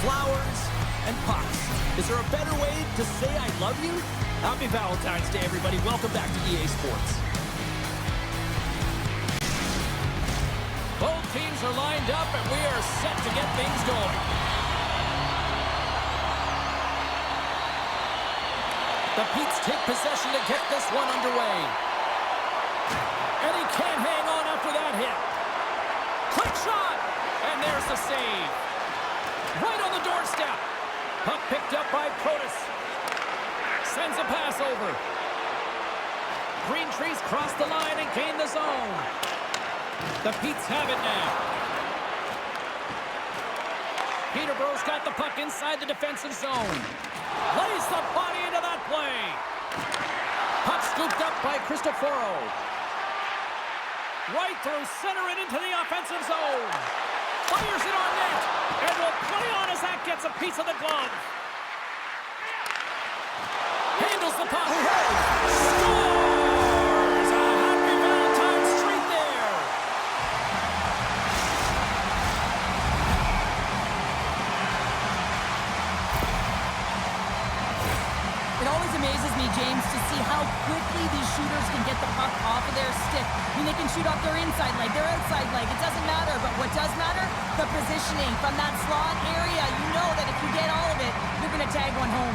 flowers, and pucks. Is there a better way to say I love you? Happy Valentine's Day, everybody. Welcome back to EA Sports. Both teams are lined up, and we are set to get things going. The Petes take possession to get this one underway. And he can't hang on after that hit. Quick shot! And there's the save. Right on the doorstep. Puck picked up by Protas. Sends a pass over. Green Trees cross the line and gain the zone. The Petes have it now. Peterborough's got the puck inside the defensive zone. Lays the body into that play. Puck scooped up by Cristoforo. Right through center and into the offensive zone. Fires it on net. And will play on as that gets a piece of the glove. Handles the puck. Scores! A happy Valentine's streak there. It always amazes me, James, to see how quickly these shooters can get the puck off of their stick. I mean, they can shoot off their inside leg, their outside leg. It doesn't matter, but what does matter? The positioning from that slot area. You know that if you get all of it, you're going to tag one home.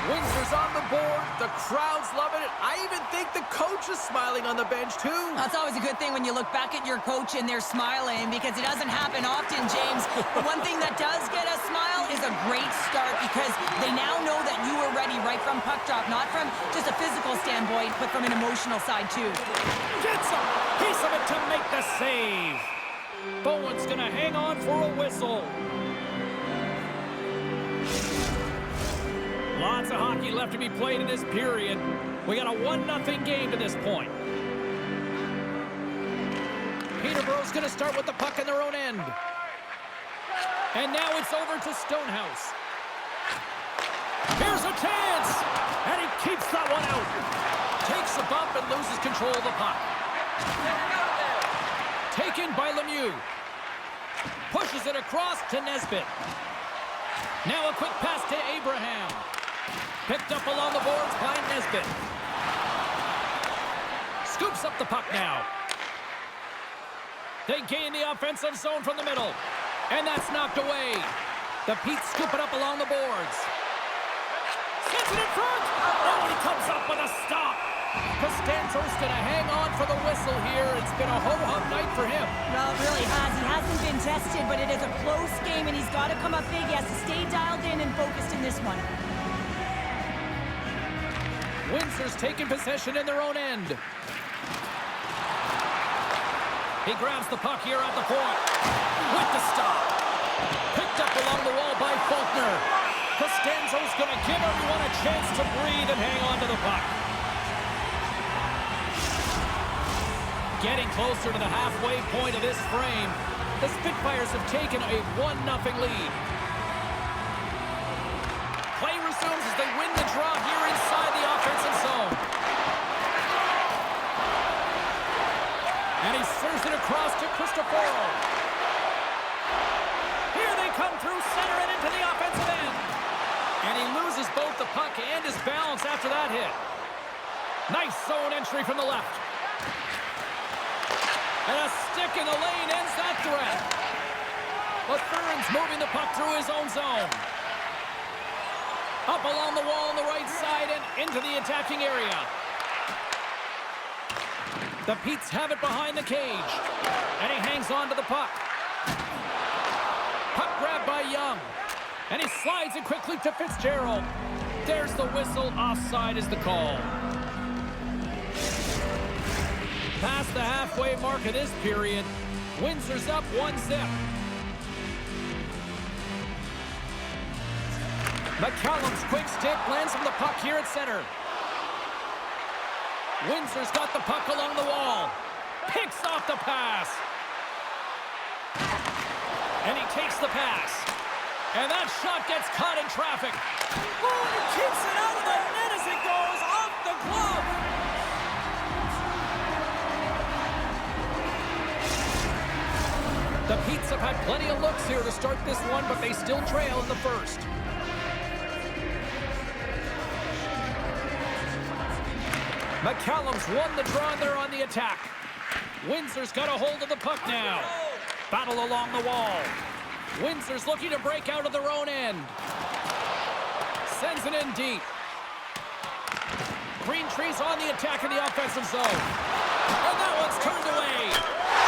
Windsor's on the board. The crowd's loving it. I even think the coach is smiling on the bench, too. That's always a good thing when you look back at your coach and they're smiling, because it doesn't happen often, James. The one thing that does get a smile is a great start, because they now know that you were ready right from puck drop, not from just a physical standpoint, but from an emotional side, too. Gets a piece of it to make the save. Bowen's going to hang on for a whistle. Lots of hockey left to be played in this period. We got a 1-0 game to this point. Peterborough's going to start with the puck in their own end. And now it's over to Stonehouse. Here's a chance! And he keeps that one out. Takes a bump and loses control of the puck. Taken by Lemieux. Pushes it across to Nesbitt. Now a quick pass to Abraham. Picked up along the boards by Nesbitt. Scoops up the puck now. They gain the offensive zone from the middle. And that's knocked away. The Petes scoop it up along the boards. Sends it in front. Oh, and he comes up with a stop. Costanzo's going to hang on for the whistle here. It's been a ho-hum night for him. Well, it really has. He hasn't been tested, but it is a close game, and he's got to come up big. He has to stay dialed in and focused in this one. Windsor's taking possession in their own end. He grabs the puck here at the point. With the stop. Picked up along the wall by Faulkner. Costanzo's going to give everyone a chance to breathe and hang on to the puck. Getting closer to the halfway point of this frame, the Spitfires have taken a 1-0 lead. Play resumes as they win the draw here inside the offensive zone. And he serves it across to Cristoforo. Here they come through center and into the offensive end. And he loses both the puck and his balance after that hit. Nice zone entry from the left. And a stick in the lane ends that threat. But Burns moving the puck through his own zone. Up along the wall on the right side and into the attacking area. The Petes have it behind the cage. And he hangs on to the puck. Puck grabbed by Young. And he slides it quickly to Fitzgerald. There's the whistle. Offside is the call. Past the halfway mark of this period. Windsor's up 1-0. McCallum's quick stick lands from the puck here at center. Windsor's got the puck along the wall. Picks off the pass. And he takes the pass. And that shot gets caught in traffic. Oh, he keeps it out of the net as it goes off the glove. The Pete's have had plenty of looks here to start this one, but they still trail in the first. McCallum's won the draw, and they're on the attack. Windsor's got a hold of the puck now. Battle along the wall. Windsor's looking to break out of their own end. Sends it in deep. Green Tree's on the attack in the offensive zone. And that one's turned away.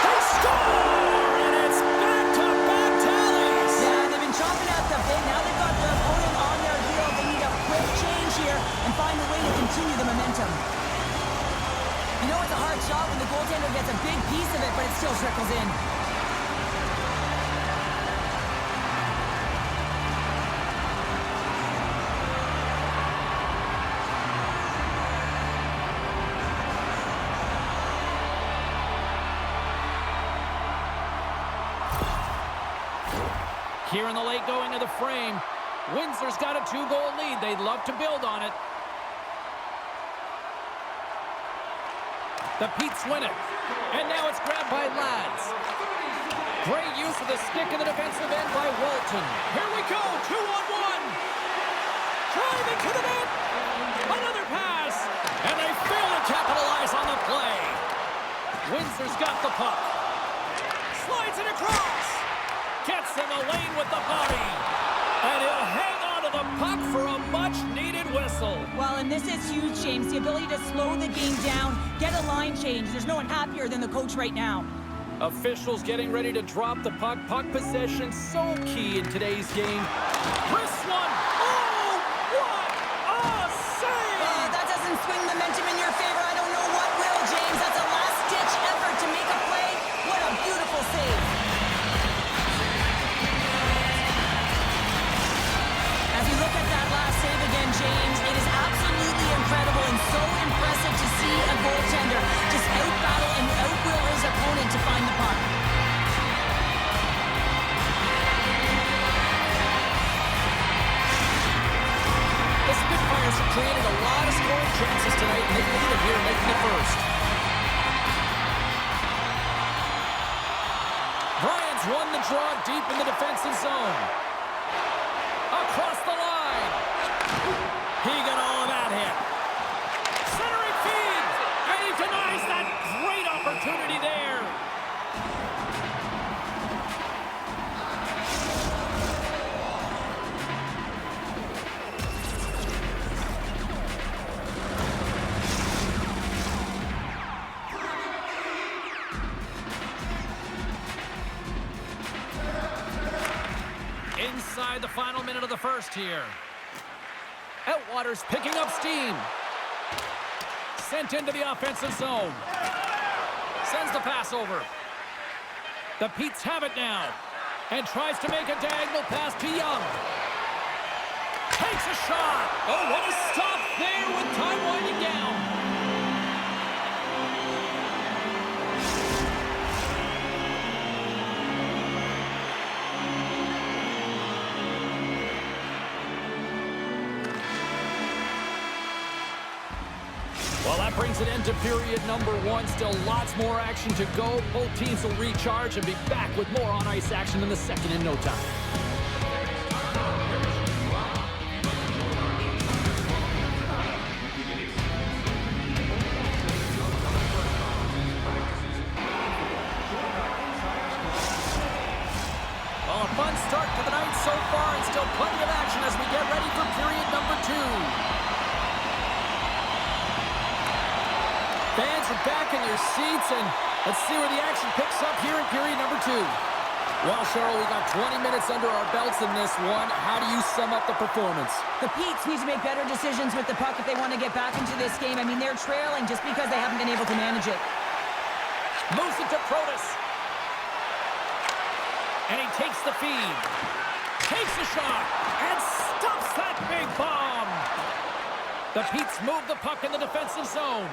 They score! And it's back-to-back tallies! Yeah, they've been chomping at the bit. Now they've got their opponent on their heel. They need a quick change here and find a way to continue the momentum. You know it's a hard shot when the goaltender gets a big piece of it, but it still trickles in. Here in the late going to the frame. Windsor's got a 2-goal lead. They'd love to build on it. The Pete's win it. And now it's grabbed by Lads. Great use of the stick in the defensive end by Walton. Here we go, 2-on-1. Driving to the net. Another pass. And they fail to capitalize on the play. Windsor's got the puck. Slides it across. Gets in the lane with the body. And he'll hang on to the puck for a much-needed whistle. Well, and this is huge, James. The ability to slow the game down, get a line change. There's no one happier than the coach right now. Officials getting ready to drop the puck. Puck possession so key in today's game. Wrist one. Oh, what a save! That doesn't swing momentum in your favor. I don't know what will, James. That's a last-ditch effort to make a play. What a beautiful save. As you look at that last save again, James, it is absolutely incredible and so impressive to see a goaltender just out-battle and out-will his opponent to find the puck. The Spitfires have created a lot of scoring chances tonight, and they lead it here, making it first. Bryant's won the draw deep in the defensive zone. Across the line. He got all of that hit. Centering feed. And he denies that great opportunity there. Inside the final minute of the first here. Outwater's picking up steam. Sent into the offensive zone. Sends the pass over. The Pete's have it now. And tries to make a diagonal pass to Young. Takes a shot. Oh, what a stop there with time winding down. Well, that brings an end to period number one. Still lots more action to go. Both teams will recharge and be back with more on-ice action in the second in no time. Well, a fun start to the night so far, and still plenty of action as we get ready for period number two. Fans are back in their seats, and let's see where the action picks up here in period number two. Well, Cheryl, we got 20 minutes under our belts in this one. How do you sum up the performance? The Pete's need to make better decisions with the puck if they want to get back into this game. I mean, they're trailing just because they haven't been able to manage it. Moves it to Protas. And he takes the feed. Takes a shot. And stops that big bomb. The Pete's move the puck in the defensive zone.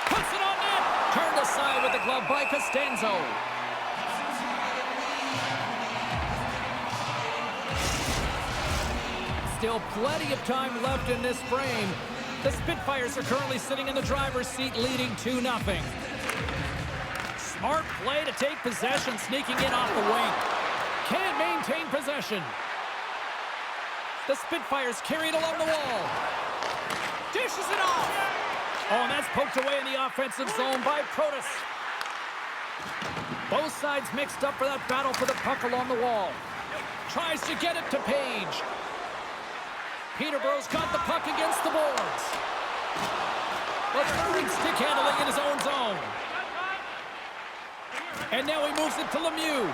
Puts it on net. Turned aside with the glove by Costanzo. Still plenty of time left in this frame. The Spitfires are currently sitting in the driver's seat, leading 2-0. Smart play to take possession, sneaking in off the wing. Can't maintain possession. The Spitfires carry it along the wall. Dishes it off. Oh, and that's poked away in the offensive zone by Protas. Both sides mixed up for that battle for the puck along the wall. Tries to get it to Page. Peterborough's got the puck against the boards. But great stick handling in his own zone. And now he moves it to Lemieux.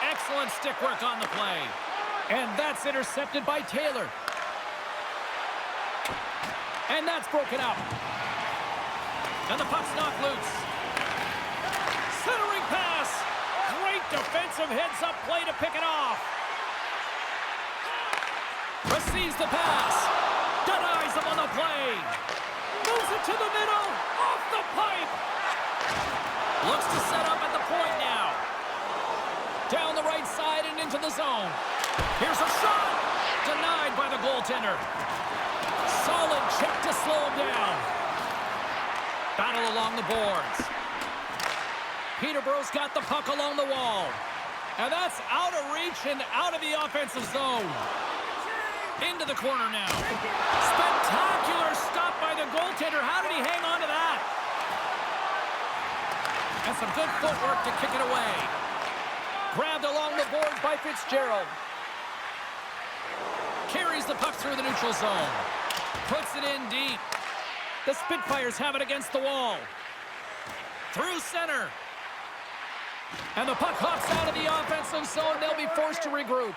Excellent stick work on the play. And that's intercepted by Taylor. And that's broken up. And the puck's knocked loose. Centering pass. Great defensive heads-up play to pick it off. Receives the pass. Denies him on the play. Moves it to the middle. Off the pipe. Looks to set up at the point now. Down the right side and into the zone. Here's a shot. Denied by the goaltender. Solid check to slow him down. Battle along the boards. Peterborough's got the puck along the wall. And that's out of reach and out of the offensive zone. Into the corner now. Spectacular stop by the goaltender. How did he hang on to that? And some good footwork to kick it away. Grabbed along the boards by Fitzgerald. Carries the puck through the neutral zone. Puts it in deep. The Spitfires have it against the wall. Through center. And the puck hops out of the offensive zone. They'll be forced to regroup.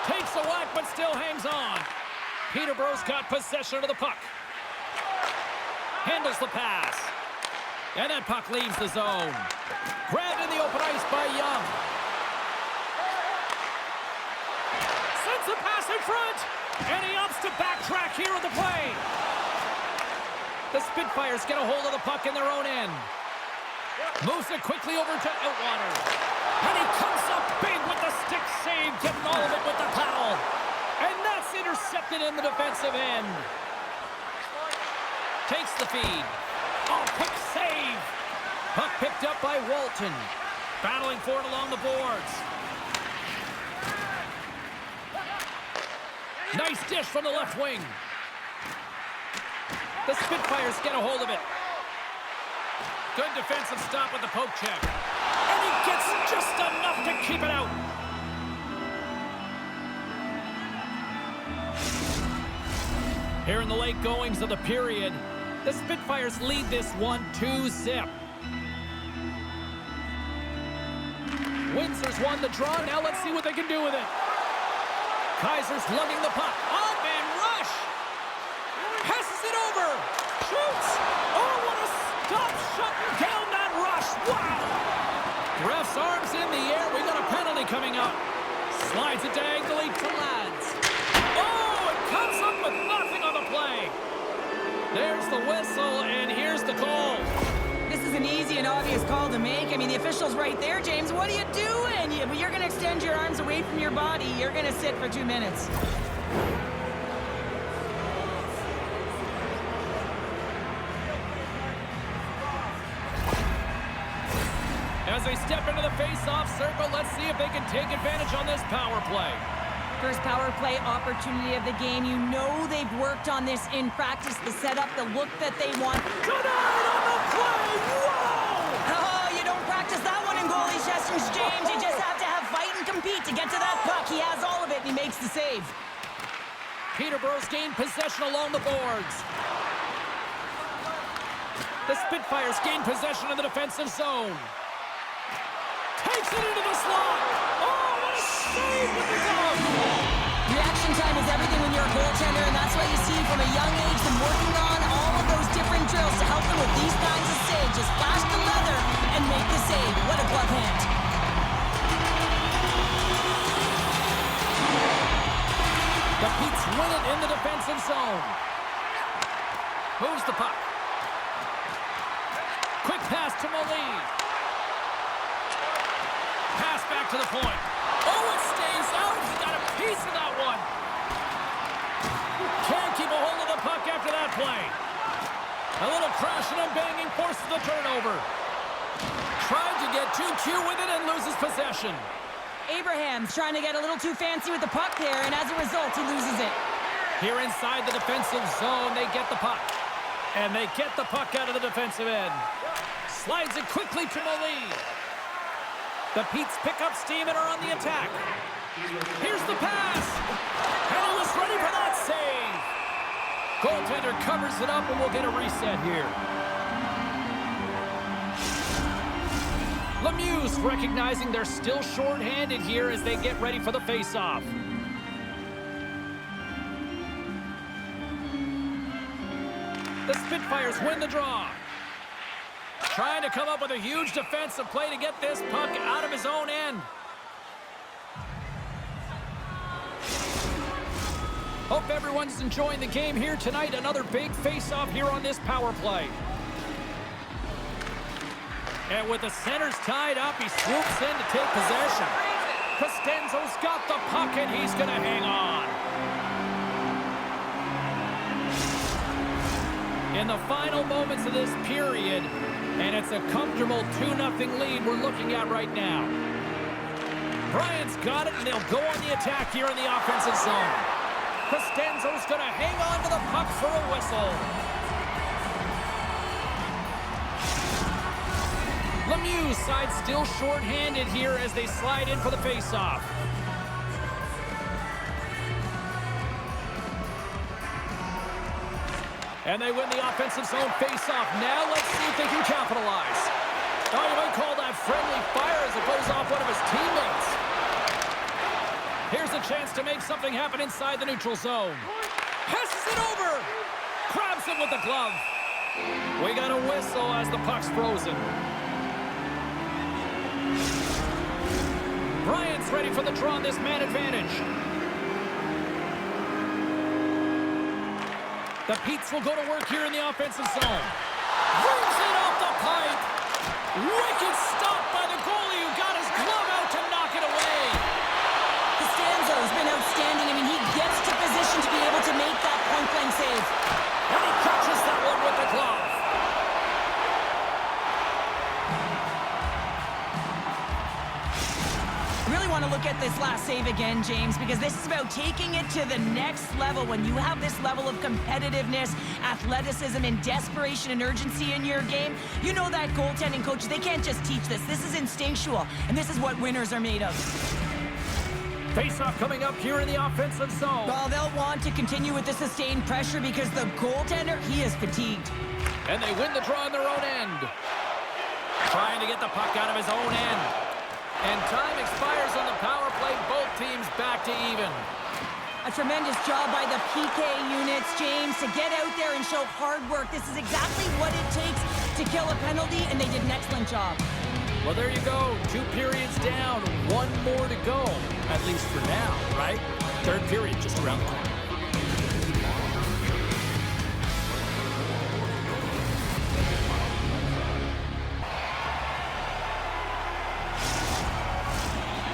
Takes a whack, but still hangs on. Peterborough's got possession of the puck. Handles the pass. And that puck leaves the zone. Grabbed in the open ice by Young. Sends a pass in front. And he opts to backtrack here on the play. The Spitfires get a hold of the puck in their own end. Moves it quickly over to Outwater. And he comes up big with the stick save, getting all of it with the paddle. And that's intercepted in the defensive end. Takes the feed. Oh, quick save. Puck picked up by Walton. Battling for it along the boards. Nice dish from the left wing. The Spitfires get a hold of it. Good defensive stop with the poke check. And he gets just enough to keep it out. Here in the late goings of the period, the Spitfires lead this 1-2 zip. Windsor's won the draw. Now let's see what they can do with it. Kaiser's lugging the puck. Oh, man, rush! Passes it over. Shoots. Oh, what a stop, shutting down that rush. Wow! Ref's arms in the air. We got a penalty coming up. Slides it diagonally to Lads. Oh, it comes up with nothing on the play. There's the whistle, and here's the call. This is an easy and obvious call to make. I mean, the official's right there, James. What are you doing? You're going to extend your arms away from your body. You're going to sit for 2 minutes. As they step into the face-off circle, let's see if they can take advantage on this power play. First power play opportunity of the game. You know they've worked on this in practice to set up the look that they want. Denied on the play! Whoa! Oh, you don't practice that one in goalie sessions, James. You just have to have fight and compete to get to that puck. He has all of it, and he makes the save. Peterborough's gained possession along the boards. The Spitfires gain possession of the defensive zone. Takes it into the slot. Oh, what a save with the glove. Reaction time is everything when you're a goaltender, and that's what you see from a young age, them working on all of those different drills to help them with these kinds of saves. Just flash the leather and make the save. What a glove hand. The Petes win it in the defensive zone. Moves the puck. Quick pass to Moline. Pass back to the point. Oh, it stays out. He got a piece of that one. Can't keep a hold of the puck after that play. A little crashing and banging forces the turnover. Tried to get too cute with it and loses possession. Abraham's trying to get a little too fancy with the puck there, and as a result, he loses it. Here inside the defensive zone, they get the puck. And they get the puck out of the defensive end. Slides it quickly to Moline. The Petes pick up steam and are on the attack. Here's the pass. And he was ready for that save. Goaltender covers it up and we'll get a reset here. Lemieux recognizing they're still shorthanded here as they get ready for the faceoff. The Spitfires win the draw. Trying to come up with a huge defensive play to get this puck out of his own end. Hope everyone's enjoying the game here tonight. Another big face-off here on this power play. And with the centers tied up, he swoops in to take possession. Costanzo's got the puck, and he's going to hang on. In the final moments of this period, and it's a comfortable 2-0 lead we're looking at right now. Bryant's got it, and they'll go on the attack here in the offensive zone. Costanzo's going to hang on to the puck for a whistle. Lemieux side still shorthanded here as they slide in for the faceoff. And they win the offensive zone faceoff. Now let's see if they can capitalize. Oh, you might call that friendly fire as it goes off one of his teammates. Here's a chance to make something happen inside the neutral zone. Passes it over. Grabs it with the glove. We got a whistle as the puck's frozen. Bryant's ready for the draw on this man advantage. The Petes will go to work here in the offensive zone. Brings it off the pipe. Wicked stop by the goalie who got his glove out to knock it away. Costanzo's been outstanding. I mean, he gets to position to be able to make that point-blank save. And he catches that one with the glove. I really want to look at this last save again, James, because this is about taking it to the next level. When you have this level of competitiveness, athleticism, and desperation and urgency in your game, you know that goaltending coaches, they can't just teach this. This is instinctual, and this is what winners are made of. Face-off coming up here in the offensive zone. Well, they'll want to continue with the sustained pressure because the goaltender, he is fatigued. And they win the draw on their own end. Trying to get the puck out of his own end. And time expires on the power play. Both teams back to even. A tremendous job by the PK units, James, to get out there and show hard work. This is exactly what it takes to kill a penalty, and they did an excellent job. Well, there you go. 2 periods down, 1 more to go. At least for now, right? Third period just around the corner.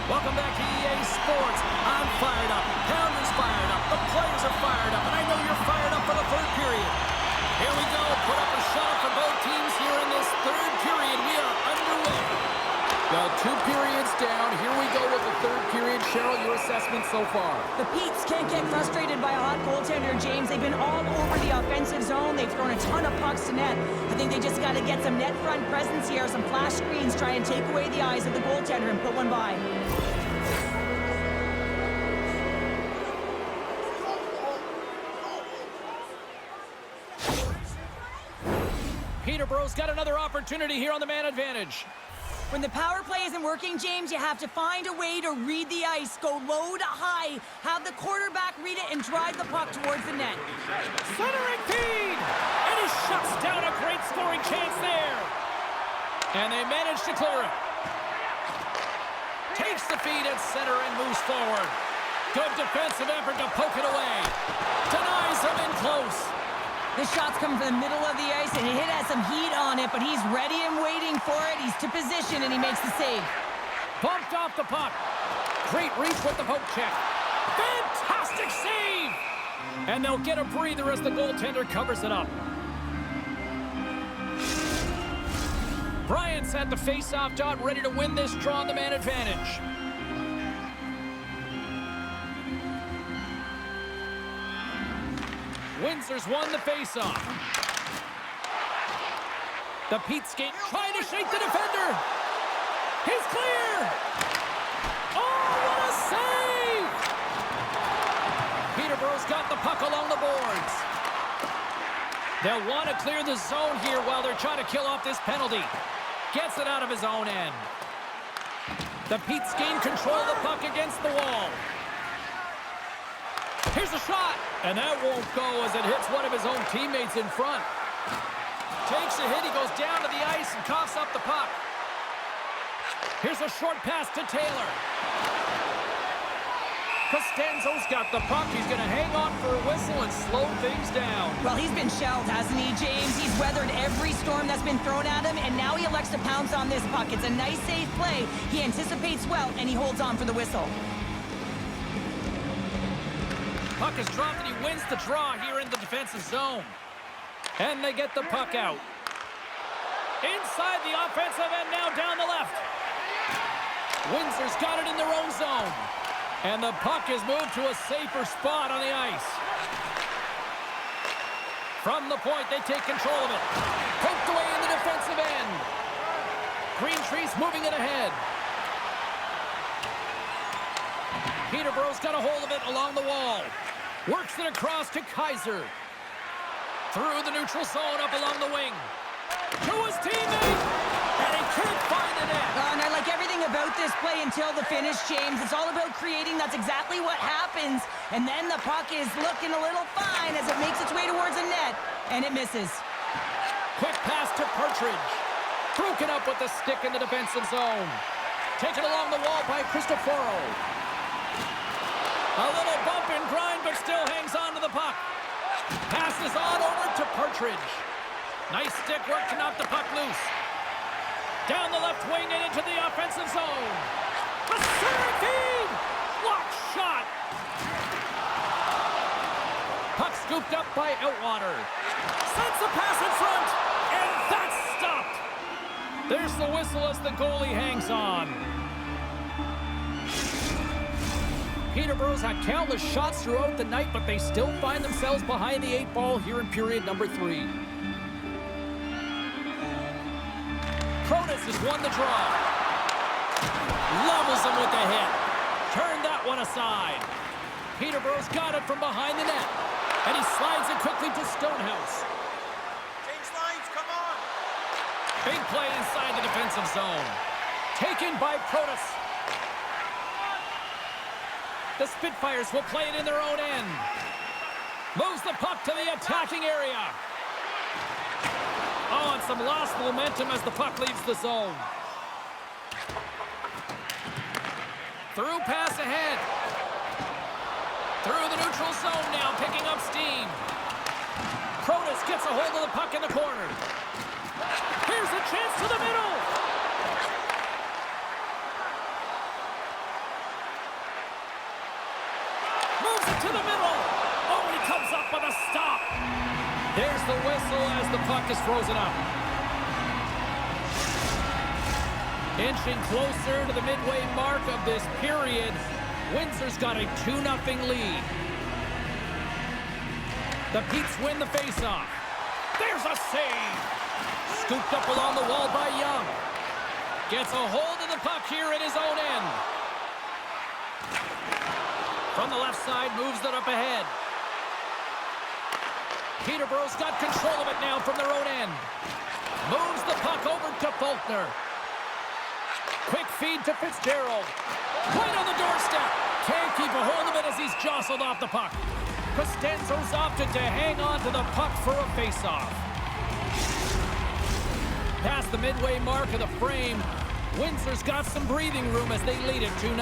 Welcome back to EA Sports. I'm fired up. Pounder's fired up. The players are fired up. And I know you're fired up for the third period. Here we go. Put up a shot for both teams here in this third period. We are underway. Well, 2 periods down. Here we go with the third period. Cheryl, your assessment so far? The Petes can't get frustrated by a hot goaltender, James. They've been all over the offensive zone. They've thrown a ton of pucks to net. I think they just got to get some net front presence here, some flash screens, try and take away the eyes of the goaltender and put one by. Peterborough's got another opportunity here on the man advantage. When the power play isn't working, James, you have to find a way to read the ice. Go low to high, have the quarterback read it, and drive the puck towards the net. Centering feed! And he shuts down a great scoring chance there. And they manage to clear it. Takes the feed at center and moves forward. Good defensive effort to poke it away. Denies him in close. The shot's coming from the middle of the ice, and it has some heat on it, but he's ready and waiting for it. He's to position, and he makes the save. Bumped off the puck. Great reach with the poke check. Fantastic save! And they'll get a breather as the goaltender covers it up. Bryant's at the face-off dot, ready to win this draw on the man advantage. Windsor's won the face-off. The Pete skate trying to shake the defender. He's clear. Oh, what a save! Peterborough's got the puck along the boards. They'll want to clear the zone here while they're trying to kill off this penalty. Gets it out of his own end. The Pete's gain control of the puck against the wall. Here's a shot, and that won't go as it hits one of his own teammates in front. Takes a hit, he goes down to the ice and coughs up the puck. Here's a short pass to Taylor. Costanzo's got the puck. He's going to hang on for a whistle and slow things down. Well, he's been shelled, hasn't he, James? He's weathered every storm that's been thrown at him, and now he elects to pounce on this puck. It's a nice, safe play. He anticipates well, and he holds on for the whistle. Puck is dropped, and he wins the draw here in the defensive zone. And they get the puck out. Inside the offensive end, now down the left. Windsor's got it in their own zone. And the puck is moved to a safer spot on the ice. From the point, they take control of it. Poked away in the defensive end. Green Tree's moving it ahead. Peterborough's got a hold of it along the wall. Works it across to Kaiser. Through the neutral zone, up along the wing. To his teammate! And he can't find the net. And I like everything about this play until the finish, James. It's all about creating. That's exactly what happens. And then the puck is looking a little fine as it makes its way towards the net. And it misses. Quick pass to Partridge. Broken up with the stick in the defensive zone. Taken along the wall by Cristoforo. A little bump and grind, but still hangs on to the puck. Passes on over to Partridge. Nice stick work to knock the puck loose. Down the left wing and into the offensive zone. A center feed! Block shot! Puck scooped up by Outwater. Sends the pass in front, and that's stopped. There's the whistle as the goalie hangs on. Peterborough's had countless shots throughout the night, but they still find themselves behind the 8 ball here in period number 3. Protas has won the draw. Levels him with the hit. Turned that one aside. Peterborough's got it from behind the net. And he slides it quickly to Stonehouse. Change lines, come on! Big play inside the defensive zone. Taken by Protas. The Spitfires will play it in their own end. Moves the puck to the attacking area. Oh, and some lost momentum as the puck leaves the zone. Through pass ahead. Through the neutral zone now, picking up steam. Protas gets a hold of the puck in the corner. Here's a chance to the middle. Moves it to the middle. Oh, he comes up with a stop. There's the whistle as the puck is frozen up. Inching closer to the midway mark of this period. Windsor's got a 2-0 lead. The Petes win the faceoff. There's a save. Scooped up along the wall by Young. Gets a hold of the puck here in his own end. From the left side, moves it up ahead. Peterborough's got control of it now from their own end. Moves the puck over to Faulkner. Quick feed to Fitzgerald. Right on the doorstep. Can't keep a hold of it as he's jostled off the puck. Costanzo's opted to hang on to the puck for a faceoff. Past the midway mark of the frame, Windsor's got some breathing room as they lead it 2-0.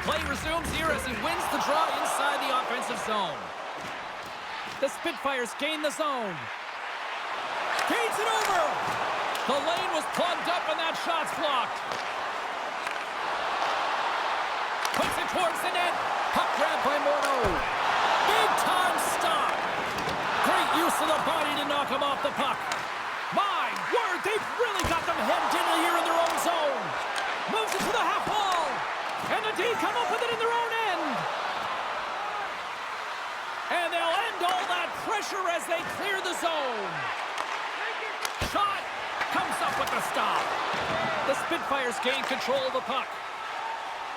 Play resumes here as he wins the draw inside the offensive zone. The Spitfires gain the zone. Feeds it over. The lane was plugged up and that shot's blocked. Puts it towards the net. Puck grab by Morneau. Big time stop. Great use of the body to knock it him off the puck. My word, they've really got them hemmed in here in their own zone. Moves it to the half wall. And the D come up with it in their own end. And they'll end all that pressure as they clear the zone. Shot comes up with the stop. The Spitfires gain control of the puck.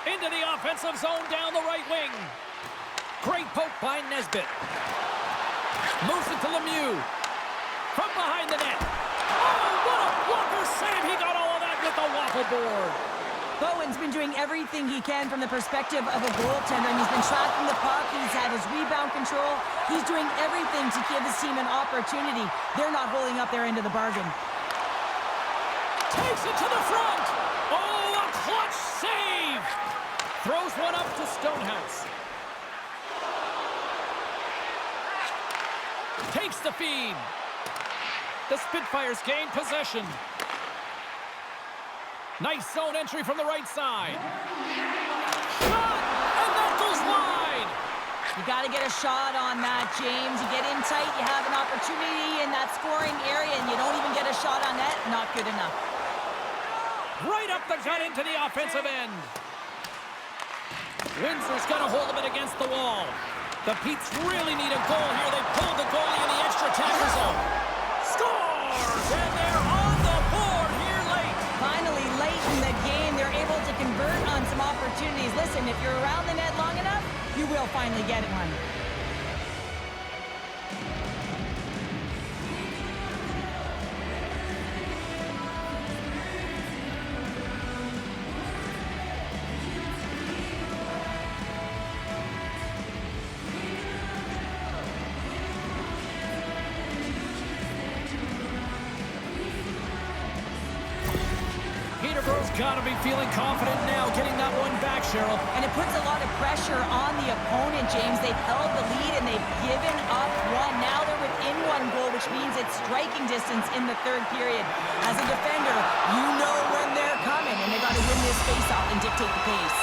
Into the offensive zone down the right wing. Great poke by Nesbitt. Moves it to Lemieux. From behind the net. Oh, what a blocker save. He got all of that with the waffle board. Bowen's been doing everything he can from the perspective of a goaltender, and he's been tracking the puck. He's had his rebound control. He's doing everything to give his team an opportunity. They're not holding up their end of the bargain. Takes it to the front. Oh, a clutch save. Throws one up to Stonehouse. Takes the feed. The Spitfires gain possession. Nice zone entry from the right side. Shot! And that goes wide! You got to get a shot on that, James. You get in tight, you have an opportunity in that scoring area, and you don't even get a shot on net. Not good enough. Right up the gut into the offensive end. Windsor's got a hold of it against the wall. The Petes really need a goal here. They pulled the goalie in the extra tackle zone. Scores! And they're on the board here late. Finally, late in the game, they're able to convert on some opportunities. Listen, if you're around the net long enough, you will finally get one. Peterborough's got to be feeling confident now, getting that one back, Cheryl. And it puts a lot of pressure on the opponent, James. They've held the lead and they've given up one. Now they're within one goal, which means it's striking distance in the third period. As a defender, you know when they're coming, and they got to win this faceoff and dictate the pace.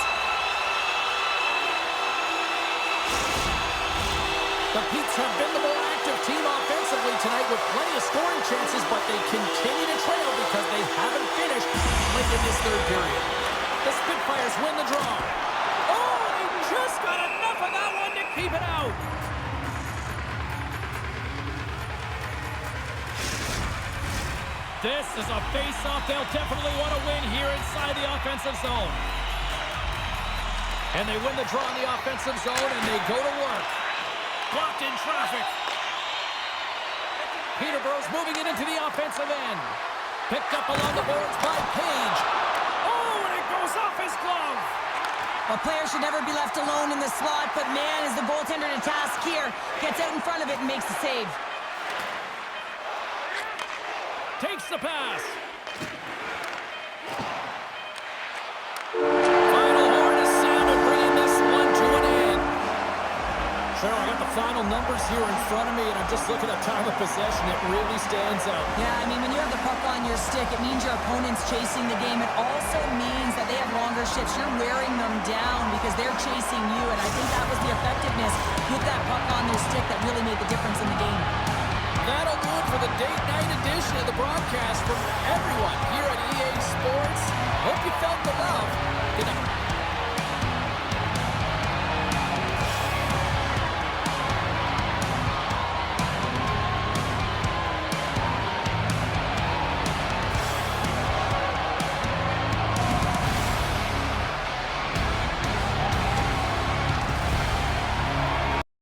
The Petes have been the more active team offensively tonight with plenty of scoring chances, but they continue to trail because they haven't finished late in this third period. The Spitfires win the draw. Oh, they just got enough of that one to keep it out. This is a face-off they'll definitely want to win here inside the offensive zone. And they win the draw in the offensive zone, and they go to work. Blocked in traffic. Peterborough's moving it into the offensive end. Picked up along the boards by Page. Oh, and it goes off his glove. A player should never be left alone in the slot, but man, is the goaltender to task here. Gets out in front of it and makes the save. Takes the pass. Final horn is sounded, bringing this one to an end. Cheryl, I got the final numbers here in front of me, and I'm just looking at time of possession. It really stands out. Yeah, I mean, when you have the puck on your stick, it means your opponent's chasing the game. It also means that they have longer shifts. You're wearing them down because they're chasing you, and I think that was the effectiveness with that puck on their stick that really made the difference in the game. That'll do it for the date night edition of the broadcast from everyone here at EA Sports. Hope you felt the love. Good night.